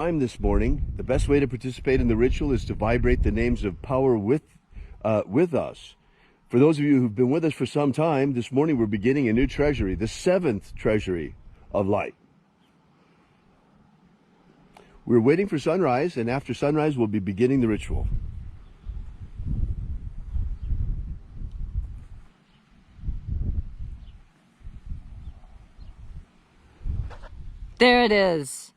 Time this morning, the best way to participate in the ritual is to vibrate the names of power with us. For those of you who've been with us for some time, this morning we're beginning a new treasury, the 7th treasury of light. We're waiting for sunrise, and after sunrise we'll be beginning the ritual. There it is.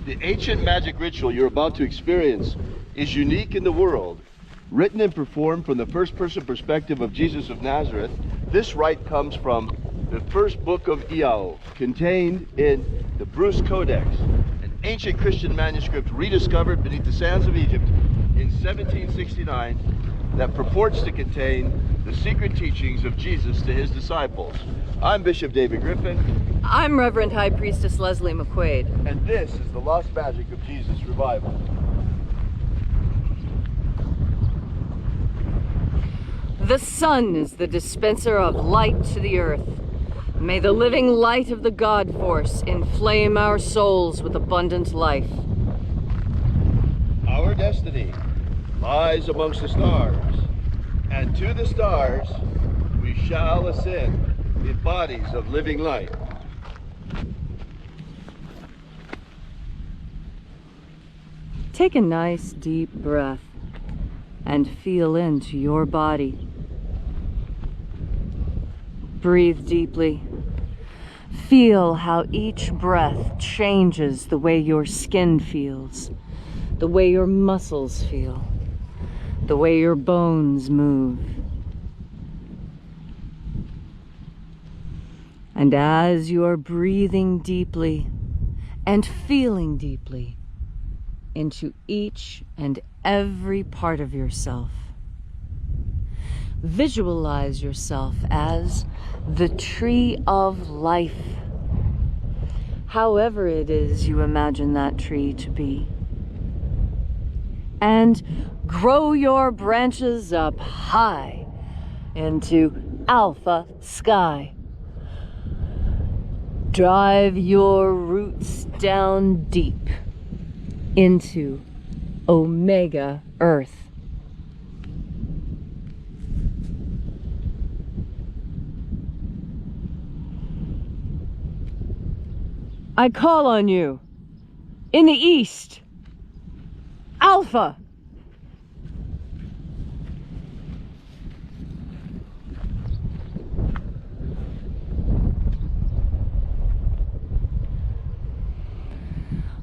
The ancient magic ritual you're about to experience is unique in the world. Written and performed from the first-person perspective of Jesus of Nazareth, this rite comes from the first book of Iao, contained in the Bruce Codex, an ancient Christian manuscript rediscovered beneath the sands of Egypt in 1769 that purports to contain the secret teachings of Jesus to his disciples. I'm Bishop David Griffin. I'm Reverend High Priestess Leslie McQuade. And this is the Lost Magic of Jesus Revival. The sun is the dispenser of light to the earth. May the living light of the God Force inflame our souls with abundant life. Our destiny lies amongst the stars, and to the stars we shall ascend in bodies of living light. Take a nice deep breath and feel into your body. Breathe deeply. Feel how each breath changes the way your skin feels, the way your muscles feel, the way your bones move. And as you are breathing deeply and feeling deeply into each and every part of yourself, visualize yourself as the tree of life, however it is you imagine that tree to be. And grow your branches up high into Alpha Sky. Drive your roots down deep into Omega Earth. I call on you in the east, Alpha.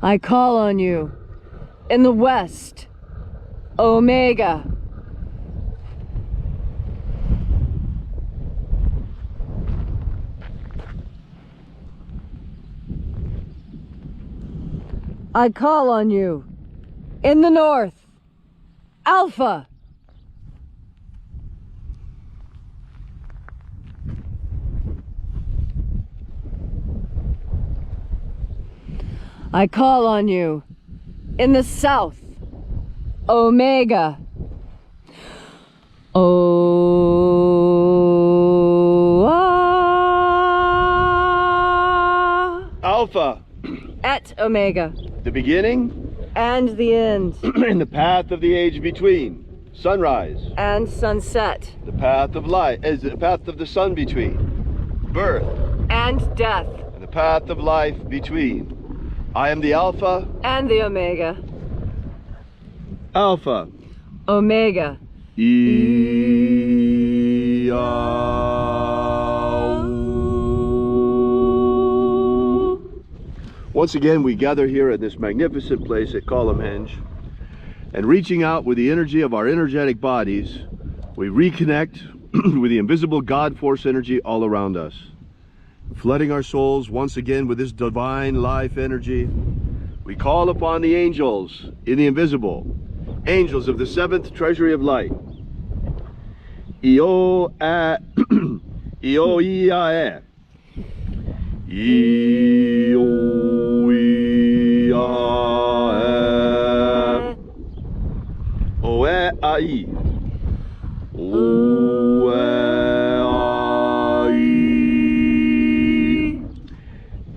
I call on you in the west, Omega. I call on you in the north, Alpha. I call on you In the south, Omega. Alpha. Et Omega. The beginning And the end. and the path of the age between. Sunrise. And sunset. The path of light is the path of the sun between. Birth. And death. And the path of life between. I am the Alpha. And the Omega. Alpha. Omega. Once again, we gather here at this magnificent place at Columnhenge, and reaching out with the energy of our energetic bodies, we reconnect with the invisible God force energy all around us, flooding our souls once again with this divine life energy. We call upon the angels in the invisible, angels of the seventh treasury of light. Io a Io ia e Io ia o e ai o e ai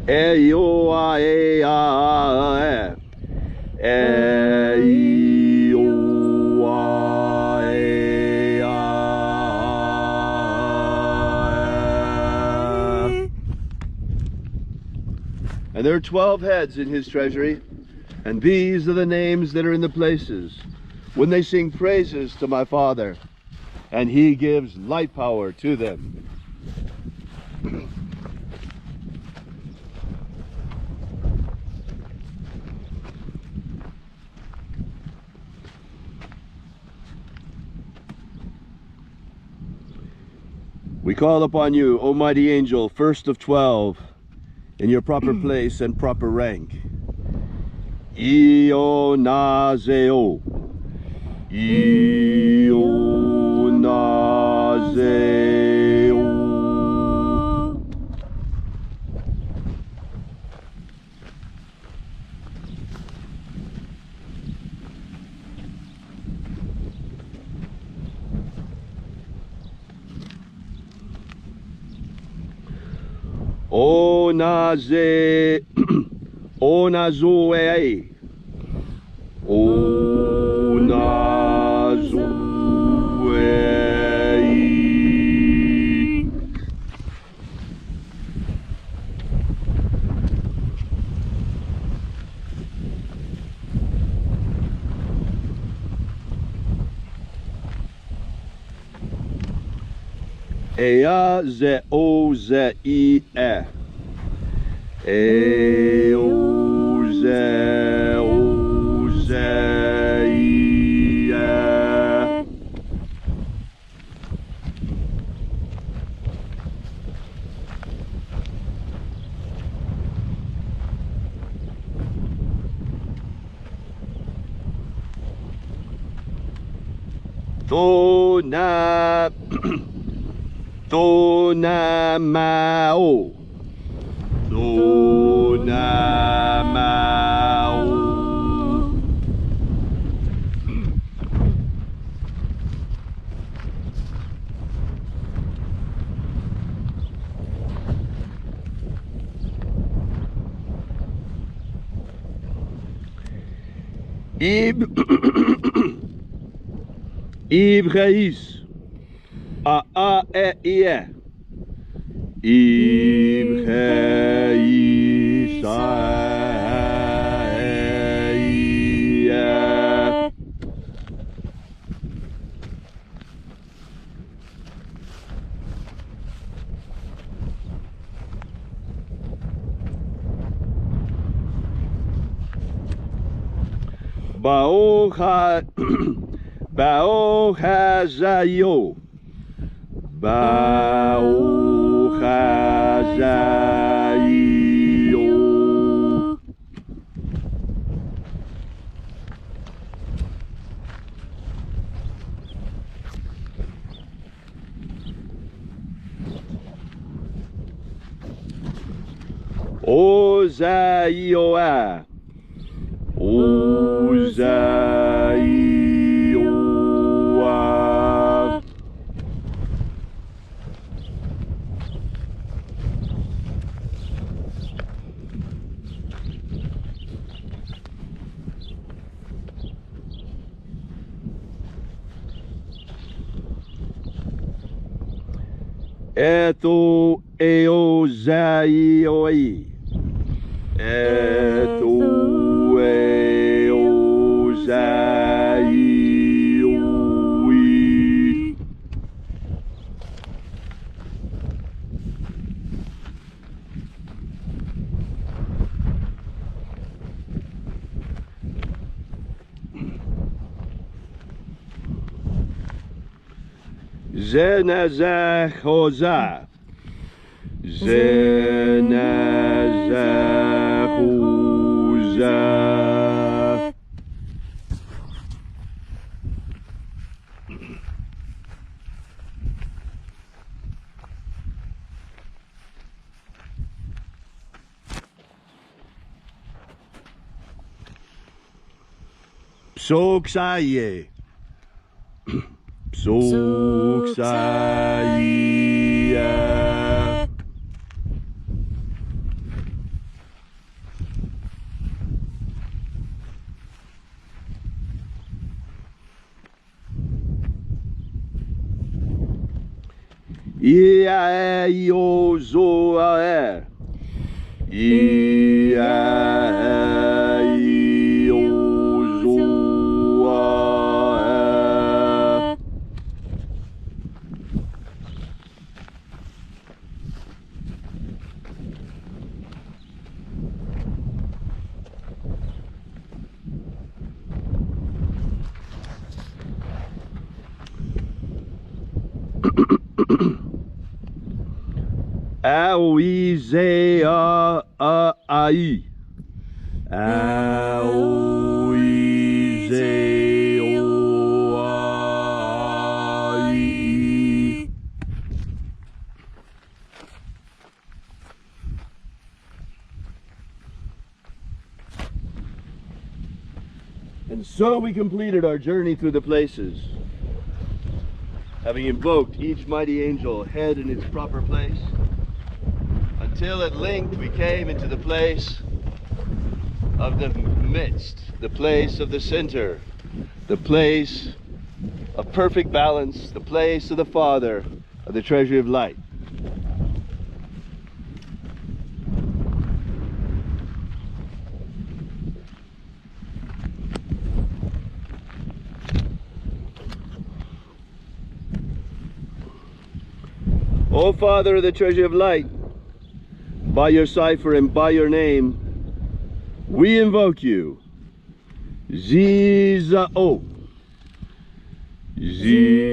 e Io a e a e And there are 12 heads in his treasury, and these are the names that are in the places when they sing praises to my Father, and he gives light power to them. We call upon you, O mighty angel, first of 12, in your proper place and proper rank. Io naseo. Io naseo. O naze, o nazoe, o nazoe. Ea ze o ze I e. E o ze I e. To na To na mao. To na mao. Ibreis. A e I e. Ibreis a e I e. Bao hazayo. Bao hazayo. O zayo a. O Eto eozaioi. Eto eozaioi. Zenazahoza. Zenazahoza. Psoksaye. Psoksaye. Iaiozoae. Iaiozoae. Aoizea-ai. Aoizeo-ai. And so we completed our journey through the places, having invoked each mighty angel head in its proper place, until at length we came into the place of the midst, the place of the center, the place of perfect balance, the place of the Father, of the treasury of light. O Father of the treasury of light, by your cipher and by your name, we invoke you. Zizao. Zizao.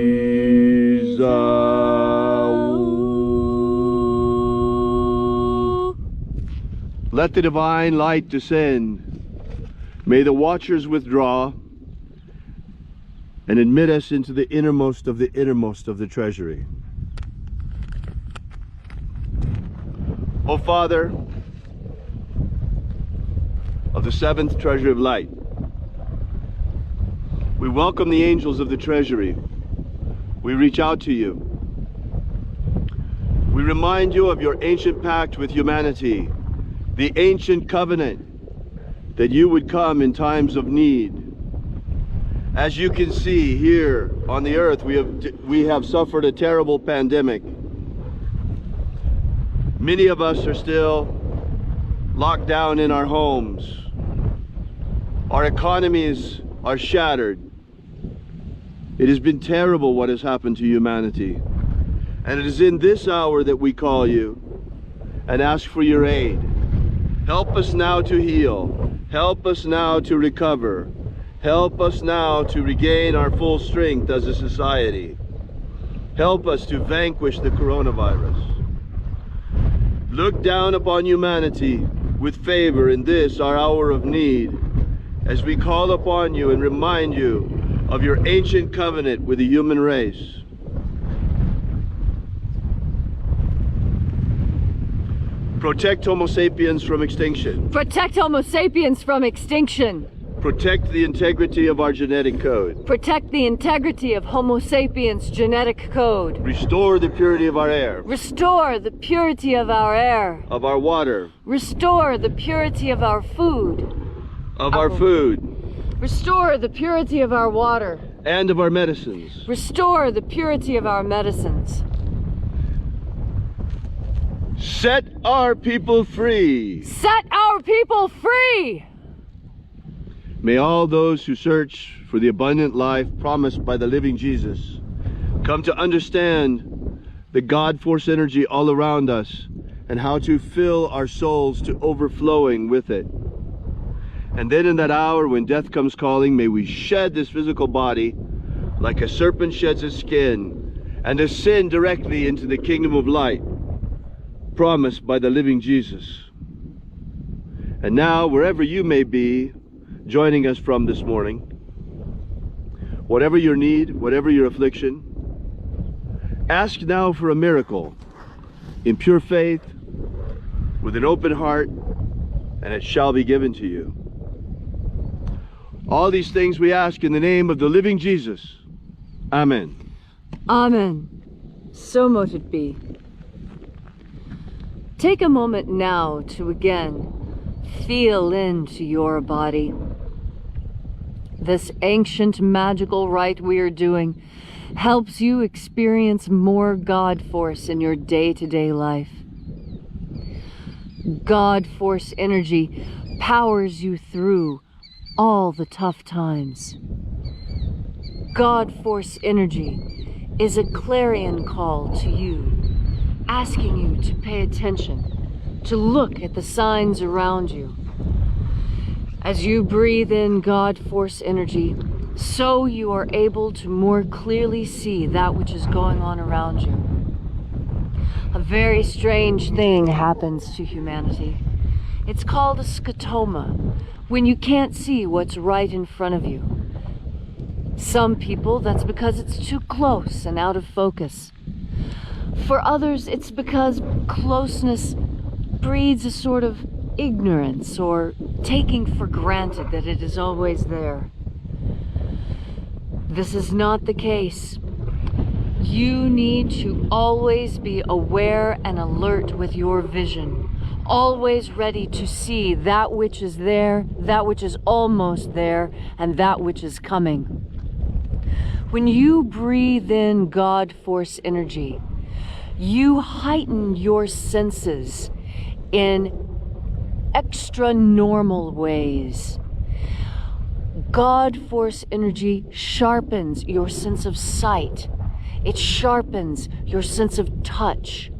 Let the divine light descend. May the watchers withdraw and admit us into the innermost of the treasury. O Father of the seventh treasury of light, we welcome the angels of the treasury. We reach out to you. We remind you of your ancient pact with humanity, the ancient covenant that you would come in times of need. As you can see here on the earth, we have suffered a terrible pandemic. Many of us are still locked down in our homes. Our economies are shattered. It has been terrible what has happened to humanity. And it is in this hour that we call you and ask for your aid. Help us now to heal. Help us now to recover. Help us now to regain our full strength as a society. Help us to vanquish the coronavirus. Look down upon humanity with favor in this, our hour of need, as we call upon you and remind you of your ancient covenant with the human race. Protect Homo sapiens from extinction. Protect Homo sapiens from extinction. Protect the integrity of our genetic code. Protect the integrity of Homo sapiens' genetic code. Restore the purity of our air. Restore the purity of our air. Of our water. Restore the purity of our food. Of our food. Restore the purity of our water. And of our medicines. Restore the purity of our medicines. Set our people free. Set our people free! May all those who search for the abundant life promised by the living Jesus come to understand the God force energy all around us and how to fill our souls to overflowing with it. And then in that hour when death comes calling, may we shed this physical body like a serpent sheds its skin and ascend directly into the kingdom of light promised by the living Jesus. And now, wherever you may be joining us from this morning, whatever your need, whatever your affliction, ask now for a miracle in pure faith, with an open heart, and it shall be given to you. All these things we ask in the name of the living Jesus. Amen. Amen. So mote it be. Take a moment now to again feel into your body. This ancient magical rite we are doing helps you experience more God force in your day-to-day life. God force energy powers you through all the tough times. God force energy is a clarion call to you, asking you to pay attention, to look at the signs around you. As you breathe in God force energy, so you are able to more clearly see that which is going on around you. A very strange thing happens to humanity. It's called a scotoma, when you can't see what's right in front of you. Some people, that's because it's too close and out of focus. For others, it's because closeness breeds a sort of ignorance or taking for granted that it is always there. This is not the case. You need to always be aware and alert with your vision, always ready to see that which is there, that which is almost there, and that which is coming. When you breathe in God force energy, you heighten your senses in extra normal ways. God force energy sharpens your sense of sight. It sharpens your sense of touch.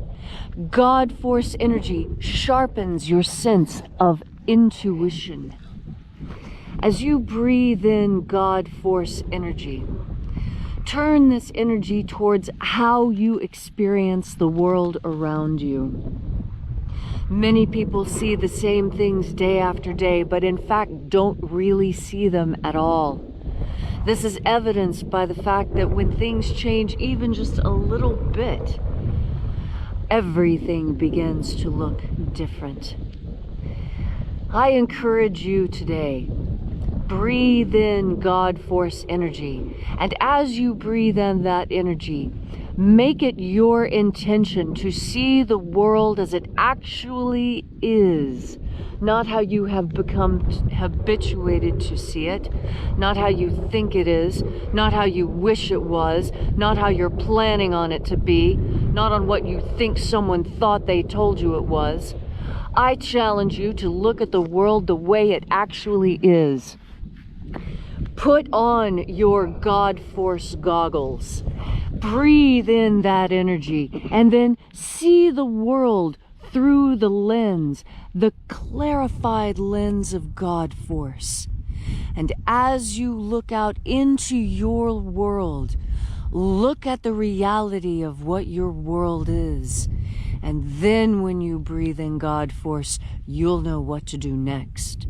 God force energy sharpens your sense of intuition. As you breathe in God force energy, turn this energy towards how you experience the world around you. Many people see the same things day after day, but in fact don't really see them at all. This is evidenced by the fact that when things change even just a little bit, everything begins to look different. I encourage you today, breathe in God force energy, and as you breathe in that energy, make it your intention to see the world as it actually is, not how you have become habituated to see it, not how you think it is, not how you wish it was, not how you're planning on it to be, not on what you think someone thought they told you it was. I challenge you to look at the world the way it actually is. Put on your God force goggles. Breathe in that energy and then see the world through the lens, the clarified lens of God force. And as you look out into your world, look at the reality of what your world is. And then when you breathe in God force, you'll know what to do next.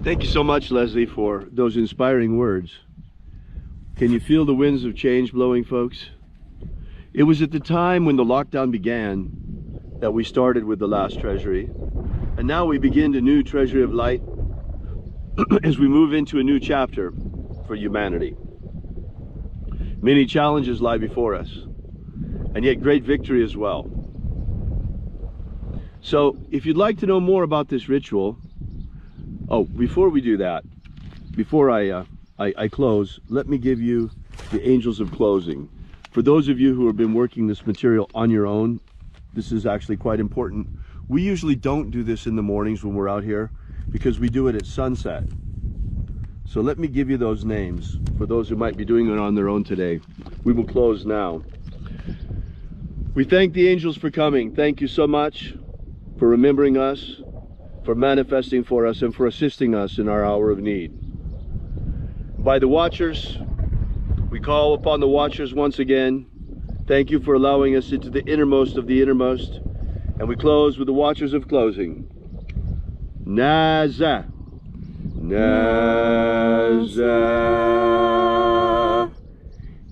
Thank you so much, Leslie, for those inspiring words. Can you feel the winds of change blowing, folks? It was at the time when the lockdown began that we started with the Last Treasury. And now we begin the new treasury of light as we move into a new chapter for humanity. Many challenges lie before us, and yet great victory as well. So if you'd like to know more about this ritual, before we do that, before I close, let me give you the angels of closing. For those of you who have been working this material on your own, this is actually quite important. We usually don't do this in the mornings when we're out here because we do it at sunset. So let me give you those names for those who might be doing it on their own today. We will close now. We thank the angels for coming. Thank you so much for remembering us, for manifesting for us, and for assisting us in our hour of need. By the Watchers, we call upon the Watchers once again. Thank you for allowing us into the innermost of the innermost. And we close with the Watchers of closing. Naza. Naza.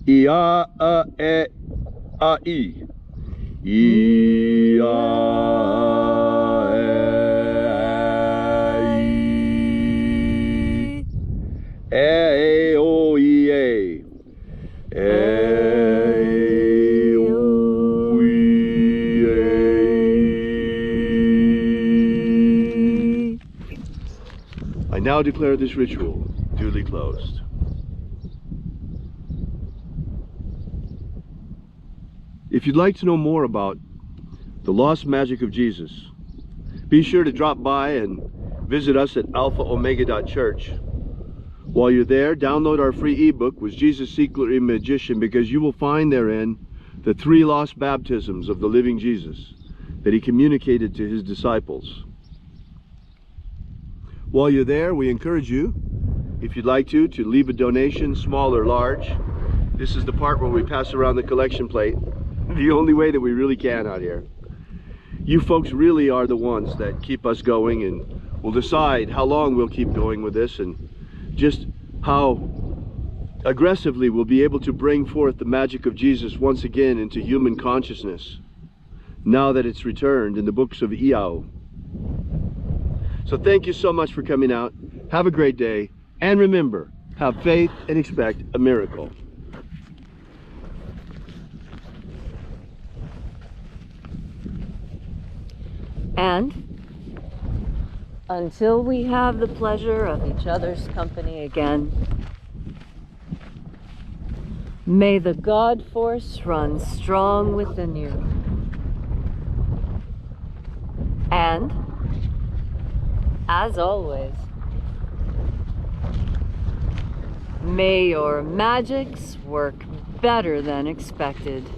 Ia a e a I. Ia e I. E o I e. I now declare this ritual duly closed. If you'd like to know more about the lost magic of Jesus, be sure to drop by and visit us at alphaomega.church. While you're there, download our free ebook, Was Jesus Secretly a Magician? Because you will find therein the 3 lost baptisms of the living Jesus that he communicated to his disciples. While you're there, we encourage you, if you'd like to leave a donation, small or large. This is the part where we pass around the collection plate, the only way that we really can out here. You folks really are the ones that keep us going and will decide how long we'll keep going with this and just how aggressively we'll be able to bring forth the magic of Jesus once again into human consciousness, now that it's returned in the books of Iao. So thank you so much for coming out. Have a great day, and remember, have faith and expect a miracle. And until we have the pleasure of each other's company again, may the God force run strong within you. And, as always, may your magics work better than expected.